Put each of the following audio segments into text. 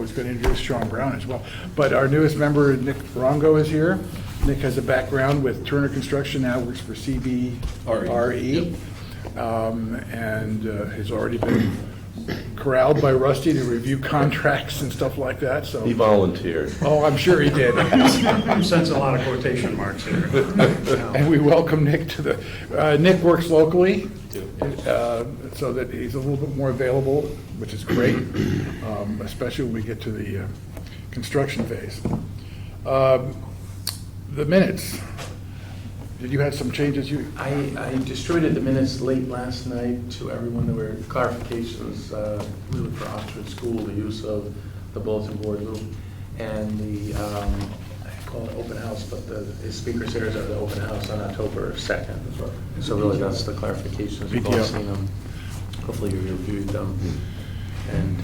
was going to introduce Sean Brown as well. But our newest member, Nick Rongo, is here. Nick has a background with Turner Construction, now works for CBRE. And has already been corralled by Rusty to review contracts and stuff like that, so. He volunteered. Oh, I'm sure he did. I sense a lot of quotation marks here. And we welcome Nick to the, Nick works locally, so that he's a little bit more available, which is great, especially when we get to the construction phase. The minutes. Did you have some changes? I distributed the minutes late last night to everyone. There were clarifications really for Oxford School, the use of the bulletin board loop, and the, I call it open house, but the speaker series are the open house on October 2nd. So really that's the clarifications. You've all seen them. Hopefully you reviewed them. And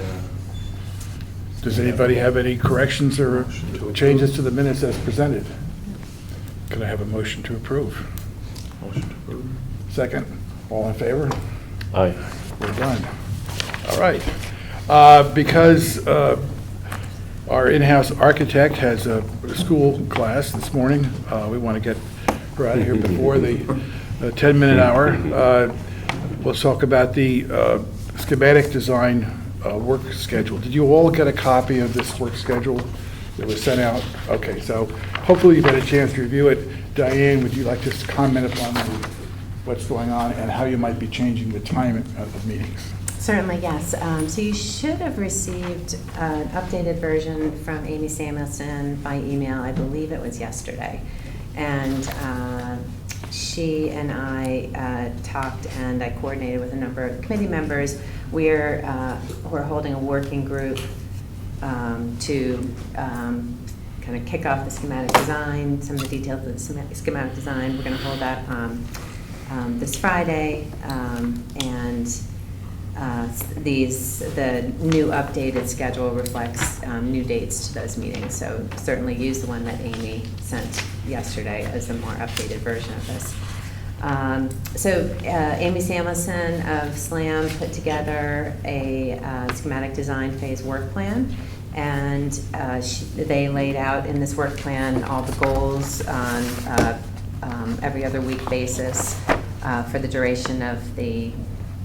Does anybody have any corrections or changes to the minutes as presented? Can I have a motion to approve? motion to approve. Second, all in favor? Aye. We're done. All right. Because our in-house architect has a school class this morning, we want to get her out of here before the 10-minute hour. We'll talk about the schematic design work schedule. Did you all get a copy of this work schedule that was sent out? Okay, so hopefully you've had a chance to review it. Diane, would you like to just comment upon what's going on and how you might be changing the time of meetings? Certainly, yes. So you should have received an updated version from Amy Samuelson by email. I believe it was yesterday. And she and I talked, and I coordinated with a number of committee members. We're holding a working group to kind of kick off the schematic design, some of the details of the schematic design. We're going to hold that this Friday, and the new updated schedule reflects new dates to those meetings. So certainly use the one that Amy sent yesterday as a more updated version of this. Amy Samuelson of SLAM put together a schematic design phase work plan, and they laid out in this work plan all the goals on every other week basis for the duration of the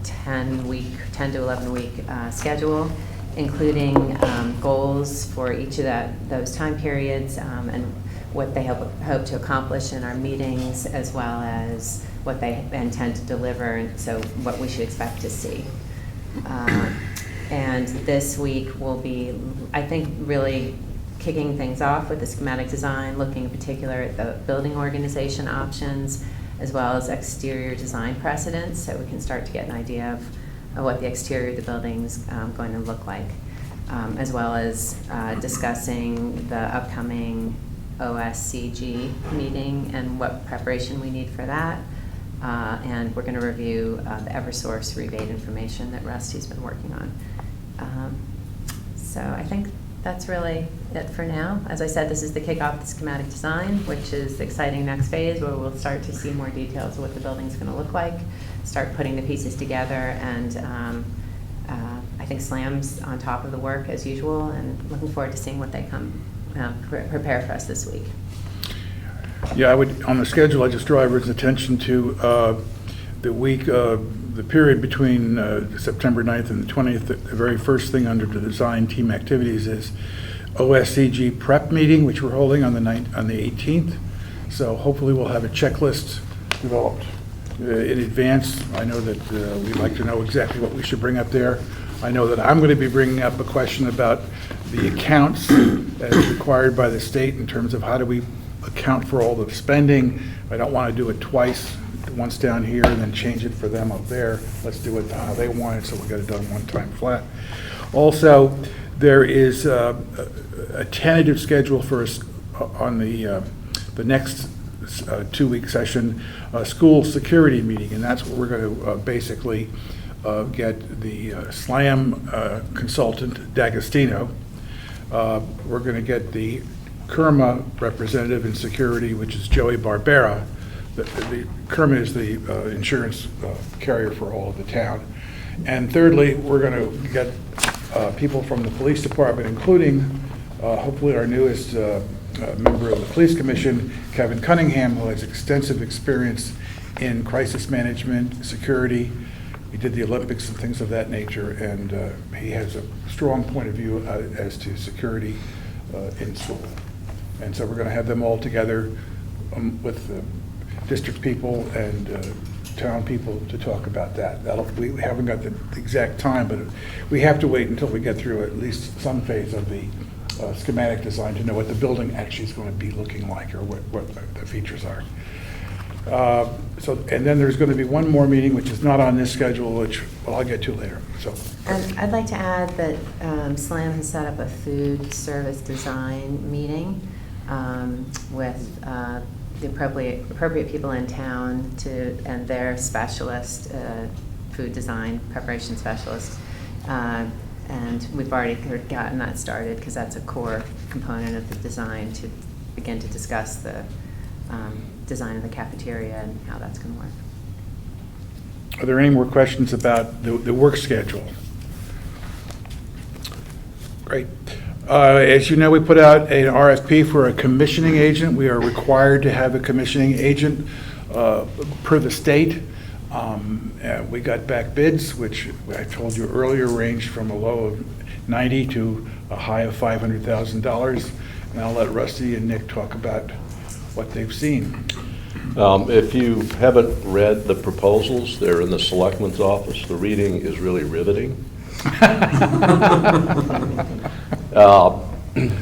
10 to 11 week schedule, including goals for each of those time periods and what they hope to accomplish in our meetings, as well as what they intend to deliver, and so what we should expect to see. And this week will be, I think, really kicking things off with the schematic design, looking in particular at the building organization options, as well as exterior design precedents, so we can start to get an idea of what the exterior of the building is going to look like, as well as discussing the upcoming OSCG meeting and what preparation we need for that. And we're going to review the Eversource rebate information that Rusty's been working on. So I think that's really it for now. As I said, this is the kickoff of the schematic design, which is the exciting next phase where we'll start to see more details of what the building's going to look like, start putting the pieces together, and I think SLAM's on top of the work as usual, and looking forward to seeing what they come prepare for us this week. Yeah, I would, on the schedule, I just draw everyone's attention to the week, the period between September 9th and the 20th. The very first thing under the design team activities is OSCG prep meeting, which we're holding on the 18th. So hopefully we'll have a checklist developed in advance. I know that we'd like to know exactly what we should bring up there. I know that I'm going to be bringing up a question about the accounts as required by the state in terms of how do we account for all the spending. I don't want to do it twice, once down here and then change it for them up there. Let's do it how they want it, so we get it done one time flat. Also, there is a tentative schedule for us on the next 2-week session, school security meeting, and that's what we're going to basically get the SLAM consultant, D'Agostino. We're going to get the Comm representative in security, which is Joey Barbera. The Comm is the insurance carrier for all of the town. And thirdly, we're going to get people from the police department, including hopefully our newest member of the police commission, Kevin Cunningham, who has extensive experience in crisis management, security. He did the Olympics and things of that nature, and he has a strong point of view as to security in school. And so we're going to have them all together with the district people and town people to talk about that. We haven't got the exact time, but we have to wait until we get through at least some phase of the schematic design to know what the building actually is going to be looking like, or what the features are. And then there's going to be one more meeting, which is not on this schedule, which I'll get to later. So. And I'd like to add that SLAM has set up a food service design meeting with the appropriate people in town and their specialist, food design preparation specialist. And we've already gotten that started because that's a core component of the design, to begin to discuss the design of the cafeteria and how that's going to work. Are there any more questions about the work schedule? Great. As you know, we put out an RFP for a commissioning agent. We are required to have a commissioning agent per the state. We got back bids, which I told you earlier ranged from a low of $90,000 to a high of $500,000. And I'll let Rusty and Nick talk about what they've seen. If you haven't read the proposals, they're in the selectman's office. The reading is really riveting.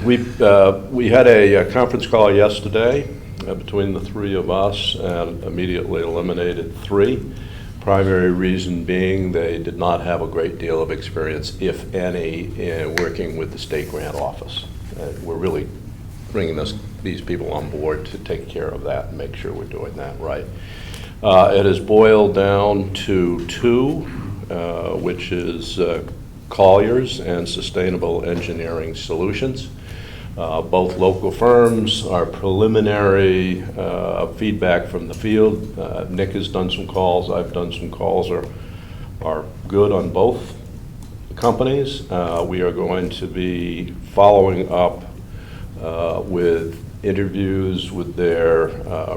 We had a conference call yesterday between the three of us and immediately eliminated three. Primary reason being they did not have a great deal of experience, if any, in working with the state grant office. We're really bringing these people on board to take care of that and make sure we're doing that right. It has boiled down to two, which is Colliers and Sustainable Engineering Solutions. Both local firms. Our preliminary feedback from the field, Nick has done some calls, I've done some calls, are good on both companies. We are going to be following up with interviews with their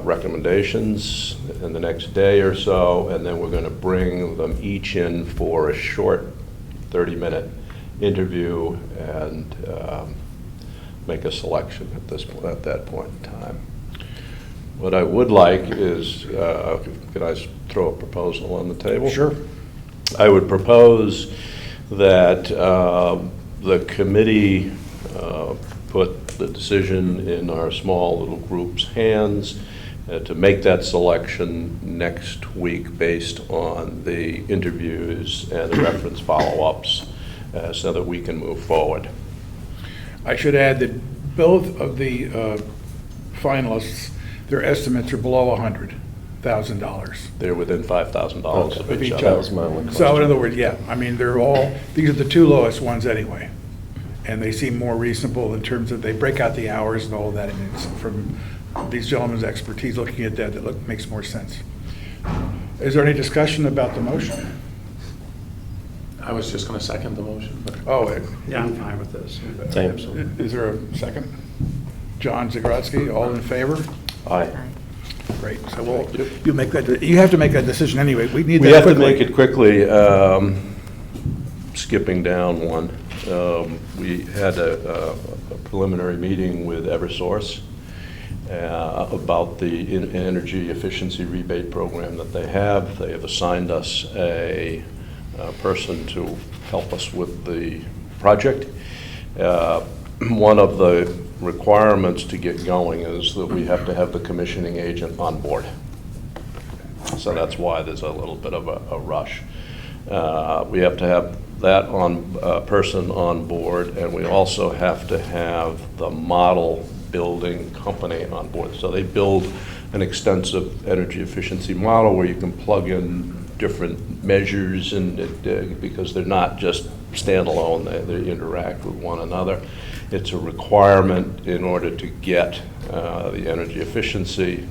recommendations in the next day or so, and then we're going to bring them each in for a short 30-minute interview and make a selection at that point in time. What I would like is, can I throw a proposal on the table? Sure. I would propose that the committee put the decision in our small little group's hands to make that selection next week based on the interviews and the reference follow-ups so that we can move forward. I should add that both of the finalists, their estimates are below $100,000. They're within $5,000 of each other. other. So in other words, yeah, I mean, these are the two lowest ones anyway. And they seem more reasonable in terms of, they break out the hours and all of that. And it's from these gentlemen's expertise looking at that makes more sense. Is there any discussion about the motion? I was just going to second the motion. But Yeah, I'm fine with this. Same. Is there a second? John Zagrodsky, all in favor? Aye. Great. So you make that. You have to make that decision anyway. We need We that have to quickly. make it quickly. Skipping down one, we had a preliminary meeting with Eversource about the energy efficiency rebate program that they have. They have assigned us a person to help us with the project. One of the requirements to get going is that we have to have the commissioning agent on board. So that's why there's a little bit of a rush. We have to have that person on board, and we also have to have the model building company on board. So they build an extensive energy efficiency model where you can plug in different measures, and because they're not just standalone, they interact with one another. It's a requirement in order to get the energy efficiency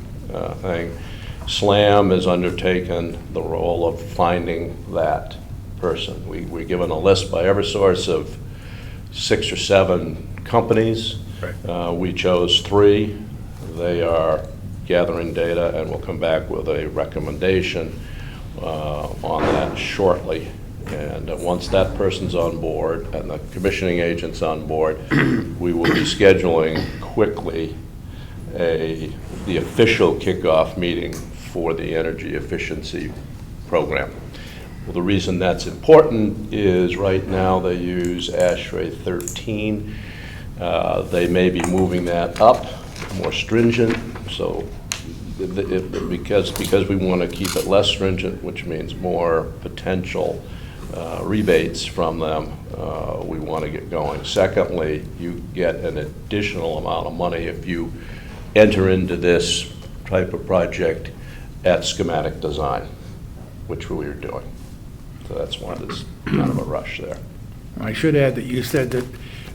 thing. SLAM has undertaken the role of finding that person. We're given a list by Eversource of 6 or 7 companies. Right. We chose 3. They are gathering data, and we'll come back with a recommendation on that shortly. And once that person's on board and the commissioning agent's on board, we will be scheduling quickly the official kickoff meeting for the energy efficiency program. Well, the reason that's important is right now they use ASHRAE 13. They may be moving that up, more stringent, so because we want to keep it less stringent, which means more potential rebates from them, we want to get going. Secondly, you get an additional amount of money if you enter into this type of project at schematic design, which we are doing. So that's why there's kind of a rush there. I should add that you said that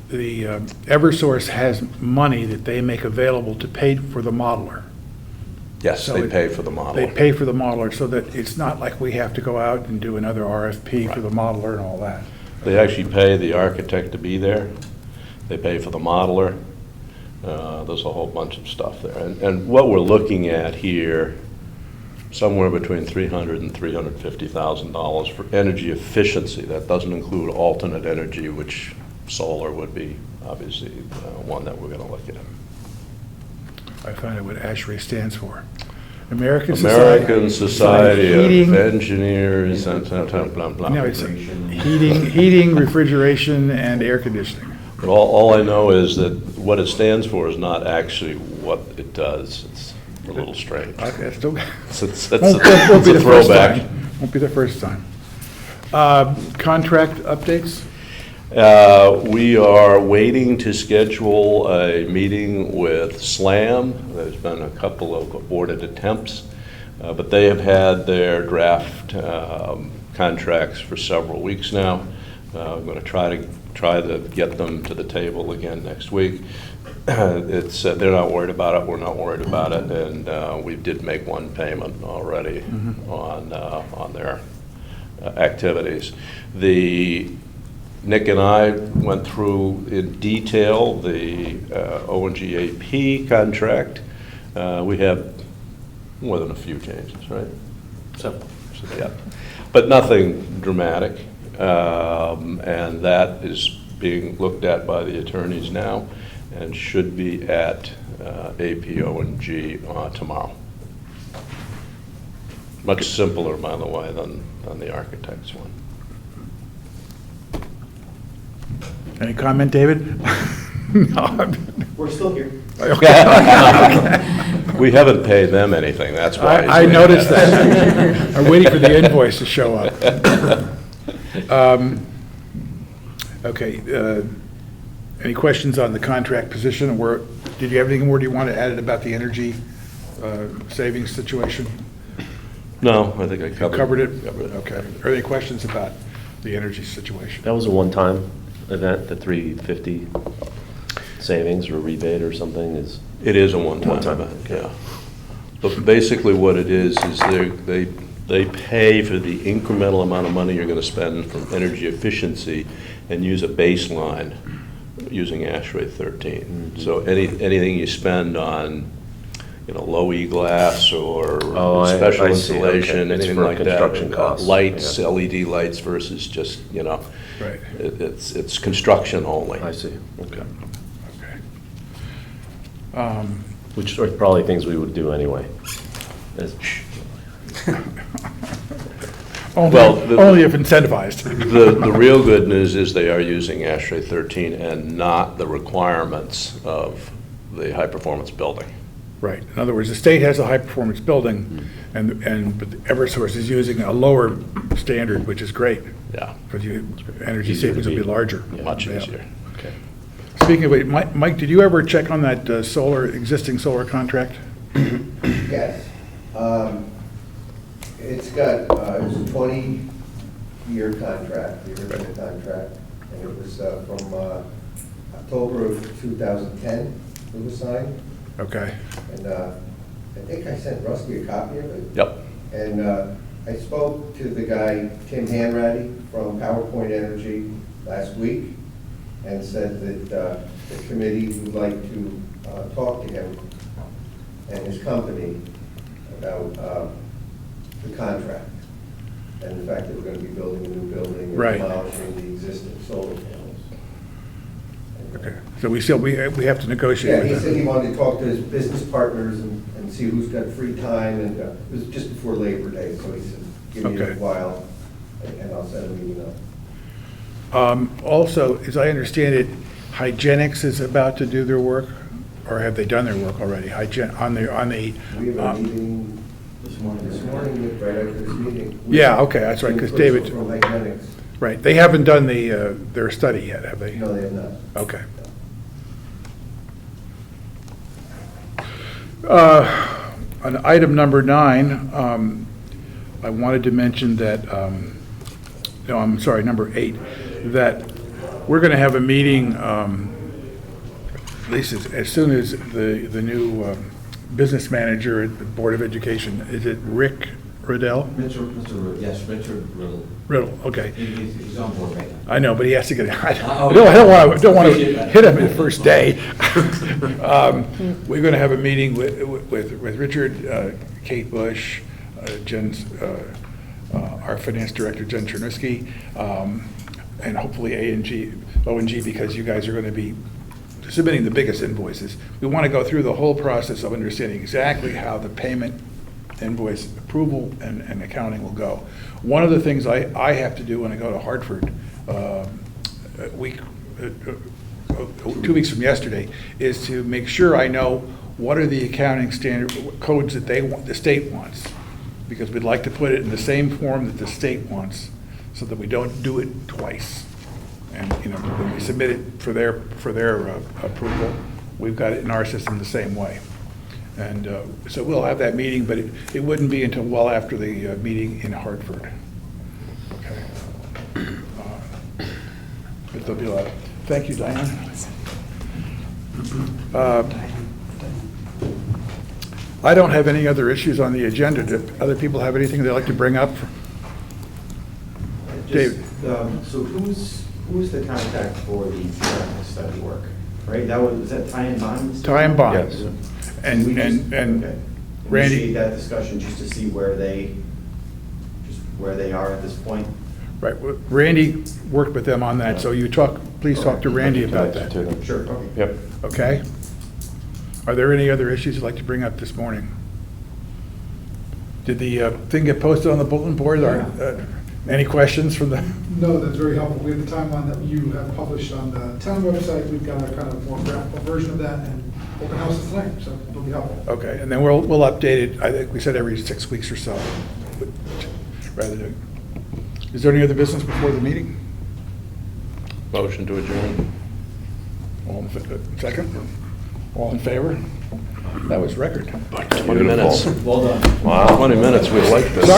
the Eversource has money that they make available to pay for the modeler. Yes, So they pay for the model. They pay for the modeler, so that it's not like we have to go out and do another RFP for the modeler and all that. They actually pay the architect to be there. They pay for the modeler. There's a whole bunch of stuff there. And what we're looking at here, somewhere between $300,000 and $350,000 for energy efficiency. That doesn't include alternate energy, which solar would be obviously one that we're going to look at. I find out what ASHRAE stands for. American Society Heating- of Engineers, and blah, blah. No, it's heating, refrigeration, and air conditioning. But all I know is that what it stands for is not actually what it does. It's a little strange. Okay, still, It's won't be a the first throwback. time. Won't be the first time. Contract updates? We are waiting to schedule a meeting with SLAM. There's been a couple of aborted attempts, but they have had their draft contracts for several weeks now. I'm going to try to get them to the table again next week. They're not worried about it, we're not worried about it, and we did make one payment already on their activities. Nick and I went through in detail the ONGAP contract. We have more than a few changes, right? Simple. Yeah, but nothing dramatic. And that is being looked at by the attorneys now and should be at APO&G tomorrow. Much simpler, by the way, than the architect's one. Any comment, David? No. We're still here. We haven't paid them anything, that's why. I noticed that. I'm waiting for the invoice to show up. Okay, any questions on the contract position? Or did you have anything more you want to add about the energy savings situation? No, I think I covered Covered it? Covered it. Okay. Are there any questions about the energy situation? That was a one-time event, the 350 savings or rebate or something is? It is a one-time One-time, event, okay. yeah. But basically what it is they pay for the incremental amount of money you're going to spend from energy efficiency and use a baseline using ASHRAE 13. Mm-hmm. So anything you spend on, low E-glass or I special see, okay. insulation, It's anything for like that. construction costs, Lights, yeah. LED lights versus just, Right. it's construction only. I see, okay. Okay. Which are probably things we would do anyway. As- Only if incentivized. The real good news is they are using ASHRAE 13 and not the requirements of the high-performance building. Right. In other words, the state has a high-performance building, but Eversource is using a lower standard, which is great. Yeah, Because energy Easier to savings will be meet. larger. much Yeah. easier. Okay. Speaking of which, Mike, did you ever check on that existing solar contract? Yes. It's got, it was a 20-year contract, the original contract, and it was from October of 2010 it was signed. Okay. And I think I sent Rusty a copy of it. Yep. And I spoke to the guy, Tim Hanratty from PowerPoint Energy last week, and said that the committee would like to talk to him and his company about the contract, and the fact that we're going to be building a new building and Right. demolishing the existing solar panels. Okay, so we have to negotiate Yeah, with he them. said he wanted to talk to his business partners and see who's got free time, and it was just before Labor Day, so he said, give me a Okay. while, and I'll set a meeting up. Also, as I understand it, Hygienics is about to do their work, or have they done their work already? On the, We have a meeting this morning, right after this meeting. Yeah, okay, that's right, 'cause David- From Hygienics. right, they haven't done their study yet, have they? No, they have not. Okay. On item number 9, I wanted to mention that, no, I'm sorry, number 8, that we're going to have a meeting, at least as soon as the new business manager at the Board of Education, is it Rick Riddell? Yes, Richard Riddle. Riddle, okay. He's on board right now. I know, but he has to get, I Oh, don't want to appreciate that. hit him the first day. We're going to have a meeting with Richard, Kate Bush, Jen's, our finance director, Jen Chernisky, and hopefully O&G, because you guys are going to be submitting the biggest invoices. We want to go through the whole process of understanding exactly how the payment, invoice approval, and accounting will go. One of the things I have to do when I go to Hartford, a week, 2 weeks from yesterday, is to make sure I know what are the accounting standard codes that the state wants, because we'd like to put it in the same form that the state wants, so that we don't do it twice. And, when we submit it for their approval, we've got it in our system the same way. And so we'll have that meeting, but it wouldn't be until well after the meeting in Hartford. Okay. But there'll be a lot. Thank you, Diane. I don't have any other issues on the agenda. Do other people have anything they'd like to bring up? David. So who's the contact for the traffic study work, right? Is that Ty and Bond? Ty and Bond. Yes. And Okay. Randy. Initiate that discussion just to see where they are at this point. Right, well, Randy worked with them on that, so please talk to Randy about that, To them. Sure, okay. Yep. okay? Are there any other issues you'd like to bring up this morning? Did the thing get posted on the bulletin board? Any questions from the, No, that's very helpful. We have the timeline that you have published on the town website. We've got a kind of more graphical version of that, and open house is tonight, so it'll be helpful. okay, and then we'll update it, I think we said every 6 weeks or so, rather than, is there any other business before the meeting? Motion to adjourn. Second? All in favor? That was record. 20 minutes. Well done. Wow. 20 minutes, we like this.